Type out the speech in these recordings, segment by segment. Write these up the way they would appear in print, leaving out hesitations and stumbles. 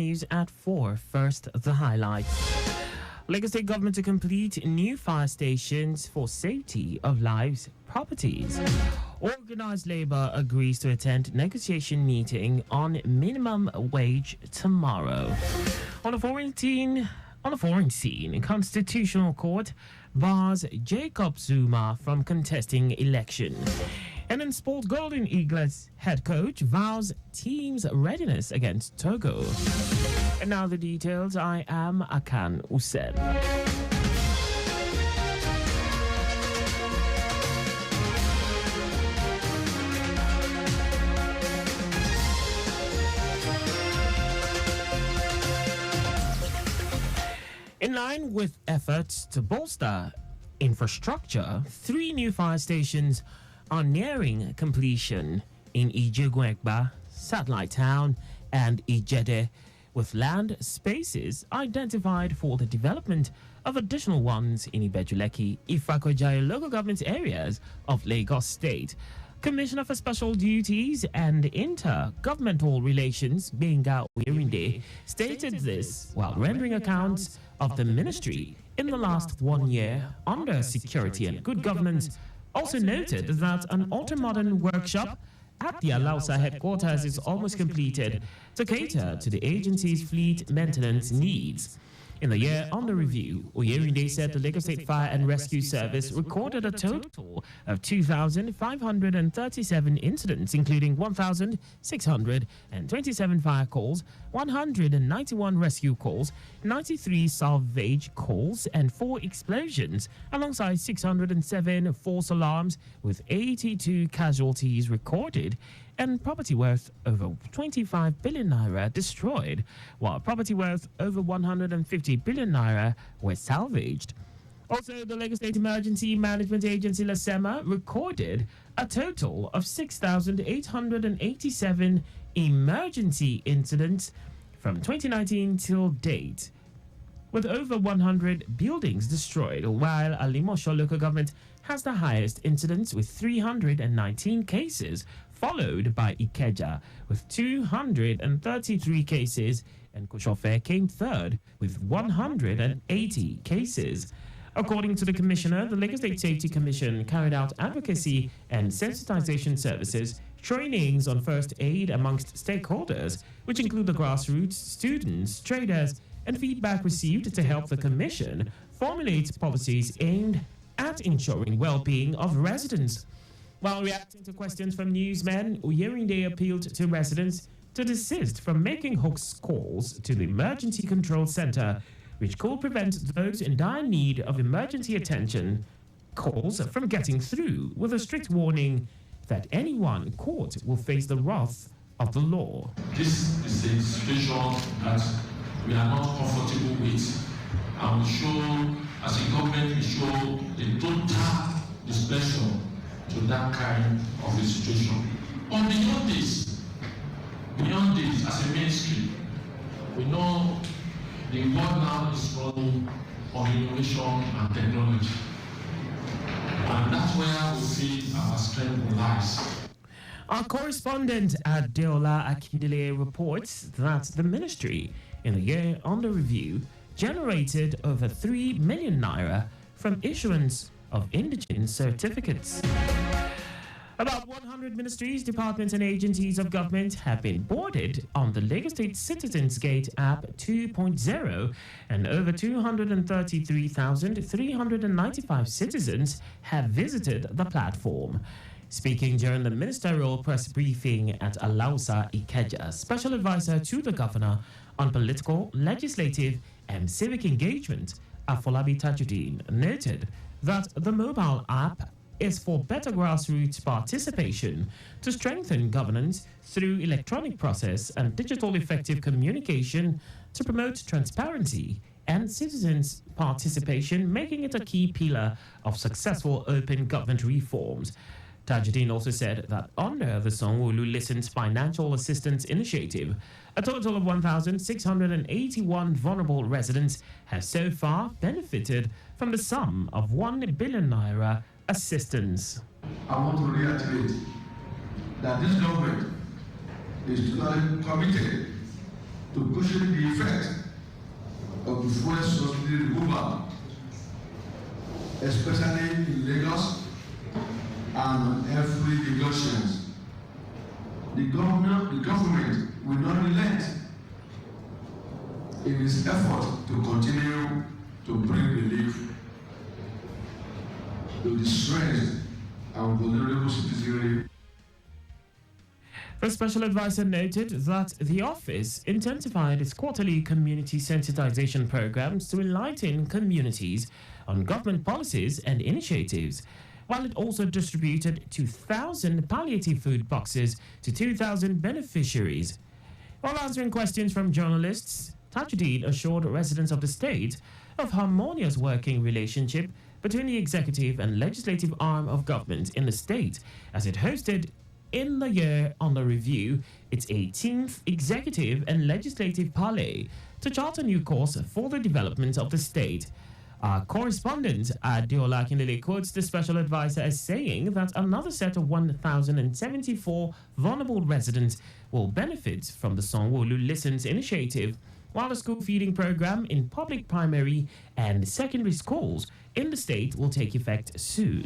News at 4. First, the highlights. Lagos State government to complete new fire stations for safety of lives, properties. Organized labor agrees to attend negotiation meeting on minimum wage tomorrow. On a foreign scene, Constitutional Court bars Jacob Zuma from contesting election. And in sport, Golden Eagles head coach vows team's readiness against Togo. And now the details. I am Akan Usen. In line with efforts to bolster infrastructure, 3 new fire stations are nearing completion in Ijeguegba, Satellite Town, and Ijede, with land spaces identified for the development of additional ones in Ibejuleki, Ifakojai local government areas of Lagos State. Commissioner for Special Duties and Inter-Governmental Relations, Benga Oyerinde, stated this while rendering accounts of the ministry in the last 1 year under security and good governance. Also noted that an ultra-modern workshop at the Alausa headquarters is almost completed to cater to the agency's fleet maintenance needs. In the year under review, Oyerinde said the Lagos State Fire and Rescue Service recorded a total of 2,537 incidents, including 1,627 fire calls, 191 rescue calls, 93 salvage calls, and 4 explosions, alongside 607 false alarms, with 82 casualties recorded and property worth over 25 billion naira destroyed, while property worth over 150 billion naira were salvaged. Also, the Lagos State Emergency Management Agency, LASEMA, recorded a total of 6,887 emergency incidents from 2019 till date, with over 100 buildings destroyed, while Alimosho local government has the highest incidence with 319 cases, followed by Ikeja with 233 cases, and Koshofe came third with 180 cases. According to the commissioner, the Lagos State Safety Commission carried out advocacy and sensitization services, trainings on first aid amongst stakeholders, which include the grassroots, students, traders, and feedback received to help the commission formulate policies aimed at ensuring well-being of residents. While reacting to questions from newsmen, Oyerinde appealed to residents to desist from making hoax calls to the Emergency Control Center, which could prevent those in dire need of emergency attention calls from getting through, with a strict warning that anyone caught will face the wrath of the law. This is a situation that we are not comfortable with, and we show, as a government, we show the total displeasure to that kind of a situation. But beyond this, as a ministry, we know the world now is running on innovation and technology. And that's where we feel our strength lies. Our correspondent Adeola Akindele reports that the ministry, in the year under review, generated over 3 million naira from issuance of indigent certificates. About 100 ministries, departments, and agencies of government have been boarded on the Lagos State Citizens Gate app 2.0, and over 233,395 citizens have visited the platform. Speaking during the ministerial press briefing at Alausa Ikeja, Special Advisor to the Governor on Political, Legislative, and Civic Engagement, Afolabi Tajuddin, noted that the mobile app is for better grassroots participation to strengthen governance through electronic process and digital effective communication to promote transparency and citizens' participation, making it a key pillar of successful open government reforms. Tajuddin also said that under the Sanwo-Olu Listens Financial Assistance Initiative, a total of 1,681 vulnerable residents have so far benefited from the sum of 1 billion naira assistance. I want to reiterate that this government is totally committed to cushion the effect of the fuel subsidy removal, especially in Lagos and every Lagosians. The government will not relent in its effort to continue to bring relief to the stressed and vulnerable citizenry. The special advisor noted that the office intensified its quarterly community sensitization programs to enlighten communities on government policies and initiatives, while it also distributed 2,000 palliative food boxes to 2,000 beneficiaries. While answering questions from journalists, Tajuddin assured residents of the state of harmonious working relationship between the executive and legislative arm of government in the state, as it hosted in the year under review its 18th executive and legislative parley to chart a new course for the development of the state. Our correspondent Adeola Akinlele quotes the special advisor as saying that another set of 1,074 vulnerable residents will benefit from the Sanwo-Olu Listens initiative, while the school feeding program in public primary and secondary schools in the state will take effect soon.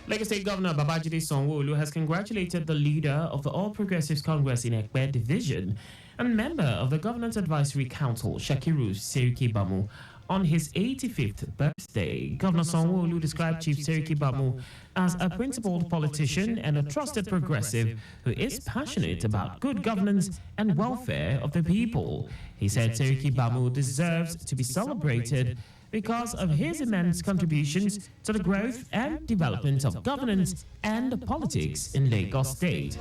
Lagos State Governor Babajide Sanwo-Olu has congratulated the leader of the All Progressives Congress in Ekpe Division and member of the Governance Advisory Council, Shakiru Seriki Bamu, on his 85th birthday. Governor Sanwo-Olu described Chief Seriki Bamu as a principled politician and a trusted progressive who is passionate about good governance and welfare of the people. He said Seriki Bamu deserves to be celebrated because of his immense contributions to the growth and development of governance and politics in Lagos State.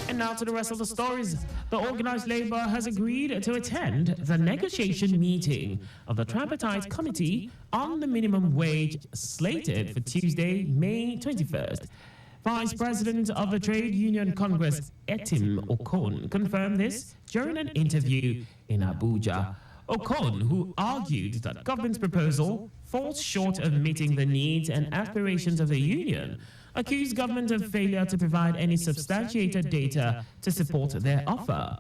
And now to the rest of the stories. The organized labor has agreed to attend the negotiation meeting of the tripartite committee on the minimum wage slated for Tuesday, May 21st. Vice President of the Trade Union Congress, Etim Okon, confirmed this during an interview in Abuja. Okon, who argued that government's proposal falls short of meeting the needs and aspirations of the union, accused government of failure to provide any substantiated data to support their offer.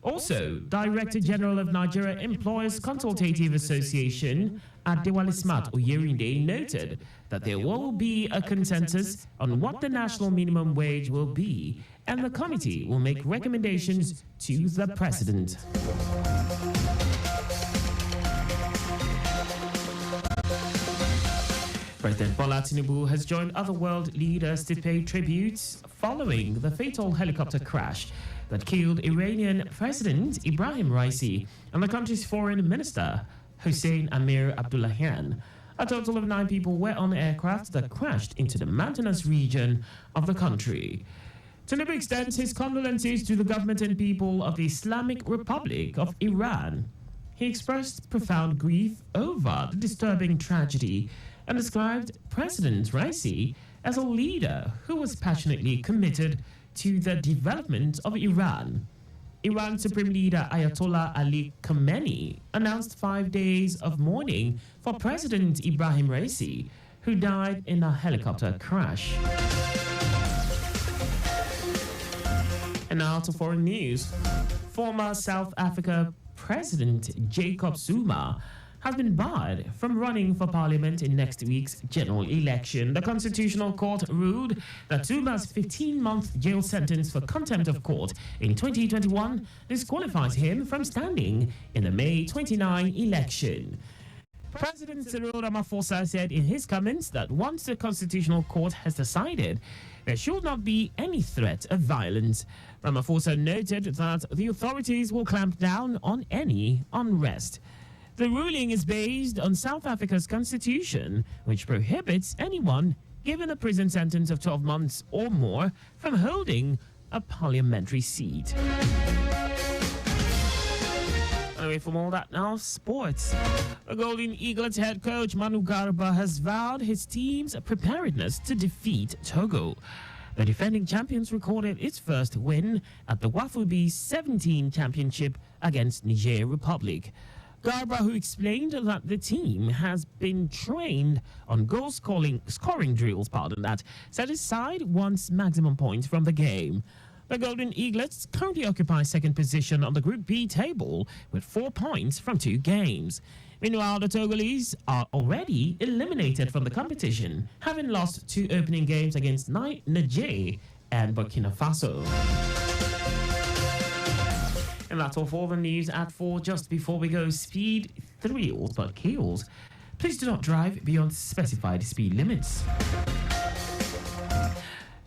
Also, Director General of Nigeria Employers Consultative Association, Adewale Smart Oyerinde, noted that there will be a consensus on what the national minimum wage will be, and the committee will make recommendations to the president. President Bola Tinubu has joined other world leaders to pay tributes following the fatal helicopter crash that killed Iranian President Ibrahim Raisi and the country's foreign minister, Hossein Amir Abdullahian. A total of 9 people were on the aircraft that crashed into the mountainous region of the country. Tinubu extends his condolences to the government and people of the Islamic Republic of Iran. He expressed profound grief over the disturbing tragedy and described President Raisi as a leader who was passionately committed to the development of Iran. Iran Supreme Leader Ayatollah Ali Khamenei announced 5 days of mourning for President Ibrahim Raisi, who died in a helicopter crash. And now to foreign news. Former South Africa President Jacob Zuma has been barred from running for parliament in next week's general election. The Constitutional Court ruled that Zuma's 15-month jail sentence for contempt of court in 2021 disqualifies him from standing in the May 29 election. President Cyril Ramaphosa said in his comments that once the Constitutional Court has decided, there should not be any threat of violence. Ramaphosa noted that the authorities will clamp down on any unrest. The ruling is based on South Africa's constitution, which prohibits anyone given a prison sentence of 12 months or more from holding a parliamentary seat. Away from all that now, sports. The Golden Eagles head coach Manu Garba has vowed his team's preparedness to defeat Togo. The defending champions recorded its first win at the Wafubi 17 Championship against Niger Republic. Garba, who explained that the team has been trained on scoring drills, set aside one's maximum points from the game. The Golden Eaglets currently occupy second position on the Group B table with 4 points from 2 games. Meanwhile, the Togolese are already eliminated from the competition, having lost 2 opening games against Niger and Burkina Faso. And that's all for the news at 4. Just before we go, speed thrills but kills. Please do not drive beyond specified speed limits.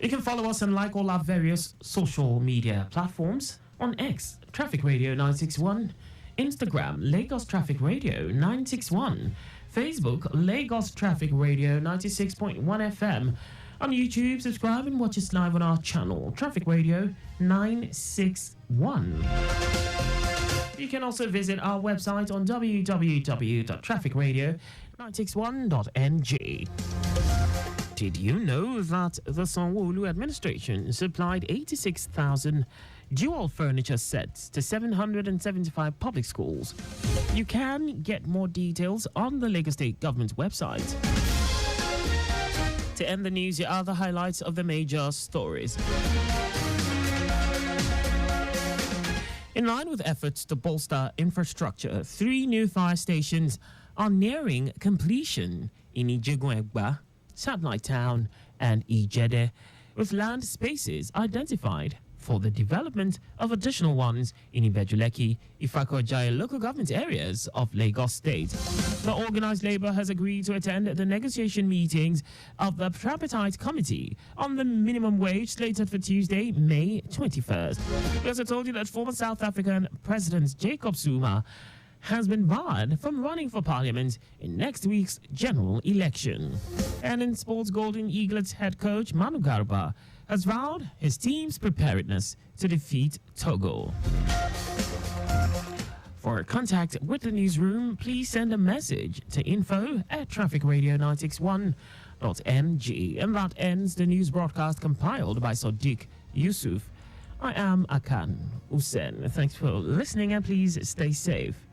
You can follow us and like all our various social media platforms. On X, Traffic Radio 961. Instagram, Lagos Traffic Radio 961. Facebook, Lagos Traffic Radio 96.1 FM. On YouTube, subscribe and watch us live on our channel, Traffic Radio 961. You can also visit our website on www.trafficradio961.ng. Did you know that the Sanwo-Olu administration supplied 86,000 dual furniture sets to 775 public schools? You can get more details on the Lagos State Government's website. To end the news, here are the highlights of the major stories. In line with efforts to bolster infrastructure, 3 new fire stations are nearing completion in Ijegun-Egba, Satellite Town, and Ijede, with land spaces identified for the development of additional ones in Ibejuleki, Ifako-Jaya local government areas of Lagos State. The organized labor has agreed to attend the negotiation meetings of the tripartite committee on the minimum wage slated for Tuesday, May 21st. We also told you that former South African President Jacob Zuma has been barred from running for parliament in next week's general election. And in sports, Golden Eaglets head coach Manu Garba has vowed his team's preparedness to defeat Togo. For contact with the newsroom, please send a message to info@trafficradio961.ng. And that ends the news broadcast compiled by Sadiq Yusuf. I am Akan Usen. Thanks for listening and please stay safe.